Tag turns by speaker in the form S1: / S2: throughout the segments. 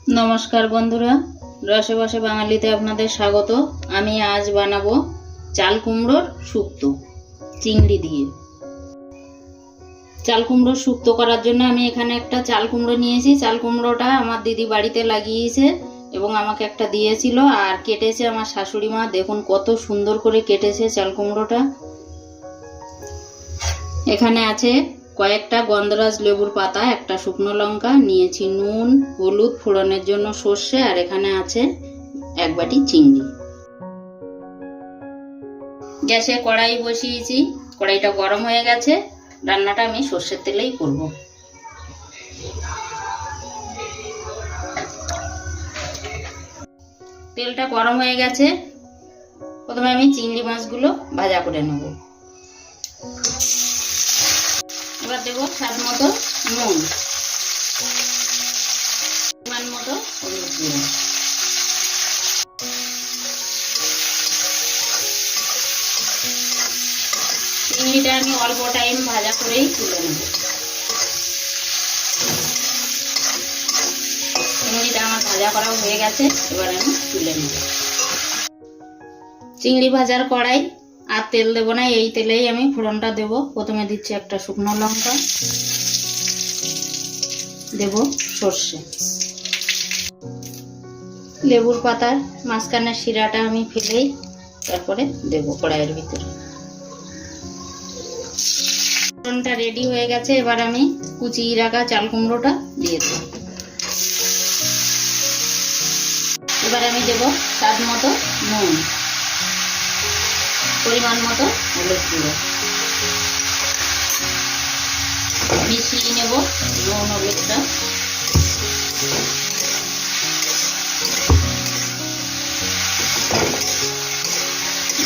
S1: নমস্কার বন্ধুরা, রসে বসে বাঙালিতে আপনাদের স্বাগত। আমি আজ বানাবো চাল কুমড়োর শুক্তো চিংড়ি দিয়ে। চাল কুমড়োর শুক্তো করার জন্য আমি এখানে একটা চাল কুমড়ো নিয়েছি। চাল কুমড়োটা আমার দিদি বাড়িতে লাগিয়েছে এবং আমাকে একটা দিয়েছিল, আর কেটেছে আমার শাশুড়ি মা। দেখুন কত সুন্দর করে কেটেছে চাল কুমড়োটা। এখানে আছে কয়েকটা গন্ধরাজ লেবুর পাতা, একটা শুকনো লঙ্কা, নিয়েছি নুন, হলুদ, ফোড়নের জন্য সর্ষে, আর এখানে আছে এক বাটি চিংড়ি। গ্যাসে কড়াই বসিয়েছি, কড়াইটা গরম হয়ে গেছে। রান্নাটা আমি সর্ষের তেলেই করব। তেলটা গরম হয়ে গেছে। প্রথমে আমি চিংড়ি মাছগুলো ভাজা করে নেব। এবার দেবো স্বাদ মতো নুন, পরিমাণ মতো হলুদ গুঁড়ো। চিংড়িটা আমি অল্প টাইম ভাজা করেই তুলে নেব। চিংড়িটা আমার ভাজা করা হয়ে গেছে, এবার আমি তুলে নেব। চিংড়ি ভাজার কড়াই, আর তেল দেবো না, এই তেলেই আমি ফোড়নটা দেব। প্রথমে দিচ্ছি একটা শুকনো লঙ্কা, দেব সর্ষে, লেবুর পাতার মাঝখানের শিরাটা আমি ফেলেই তারপরে দেব কড়াইয়ের ভিতরে। ফোড়নটা রেডি হয়ে গেছে, এবার আমি কুচিয়ে রাখা চাল কুমড়োটা দিয়ে দেব। এবার আমি দেব স্বাদ মতো নুন, পরিমাণ মতো হলুদ গুঁড়ো। মিশিয়ে নেব নুন হলুদটা।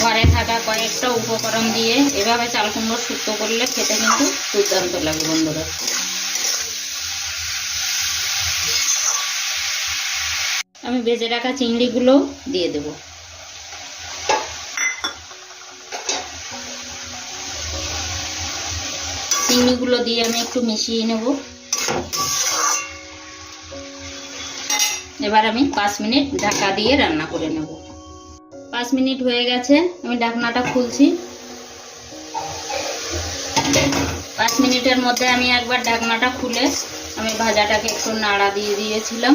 S1: ঘরে থাকা কয়েকটা উপকরণ দিয়ে এভাবে চাল কুমড়ো শুক্তো করলে খেতে কিন্তু দুর্দান্ত লাগে বন্ধুরা। আমি ভেজে রাখা চিংড়িগুলো দিয়ে দেব। চিংড়িগুলো দিয়ে আমি একটু মিশিয়ে নেব। এবার আমি 5 মিনিট ঢাকা দিয়ে রান্না করে নেব। 5 মিনিট হয়ে গেছে, আমি ঢাকনাটা খুলছি। 5 মিনিটের মধ্যে আমি একবার ঢাকনাটা খুলে আমি ভাজাটাকে একটু নাড়া দিয়ে দিয়েছিলাম।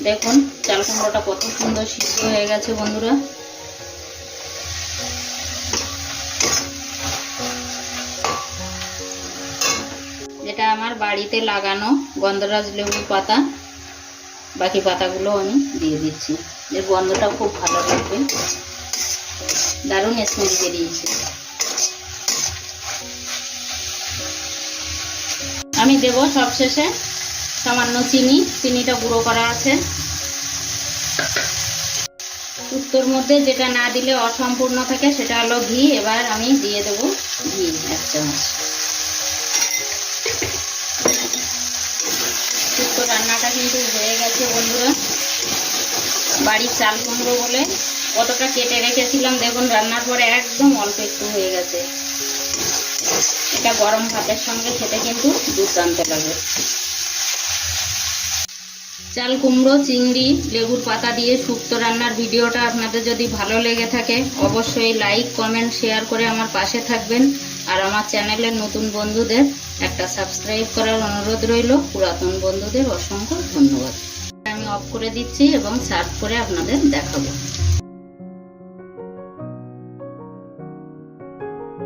S1: দেখুন চাল কুমড়োটা কত সুন্দর সিদ্ধ হয়ে গেছে বন্ধুরা। যেটা আমার বাড়িতে লাগানো গন্ধরাজ লেবুর পাতা, বাকি পাতাগুলো আমি দিয়ে দিচ্ছি। এর গন্ধটা খুব ভালো লাগবে, দারুণ স্মেল বেরিয়েছে। আমি দেব সবশেষে সামান্য চিনি, চিনিটা গুঁড়ো করা আছে। শুক্তোর মধ্যে যেটা না দিলে অসম্পূর্ণ থাকে সেটা হলো ঘি। এবার আমি দিয়ে দেব ঘি 1 চামচ। শুক্তো রান্নাটা কিন্তু হয়ে গেছে বন্ধুরা। বাড়ির চাল কুমড়ো বলে কতটা কেটে রেখেছিলাম, দেখুন রান্নার পরে একদম অল্প একটু হয়ে গেছে। এটা গরম ভাতের সঙ্গে খেতে কিন্তু দুর্দান্ত লাগে। চাল কুমড়ো, চিংড়ি, লেবুর পাতা দিয়ে শুক্তো রান্নার ভিডিওটা আপনাদের যদি ভালো লেগে থাকে অবশ্যই লাইক, কমেন্ট, শেয়ার করে আমার পাশে থাকবেন। আর আমার চ্যানেলের নতুন বন্ধুদের একটা সাবস্ক্রাইব করার অনুরোধ রইল। পুরাতন বন্ধুদের অসংখ্য ধন্যবাদ। আমি অফ করে দিচ্ছি এবং সার্ভ করে আপনাদের দেখাবো।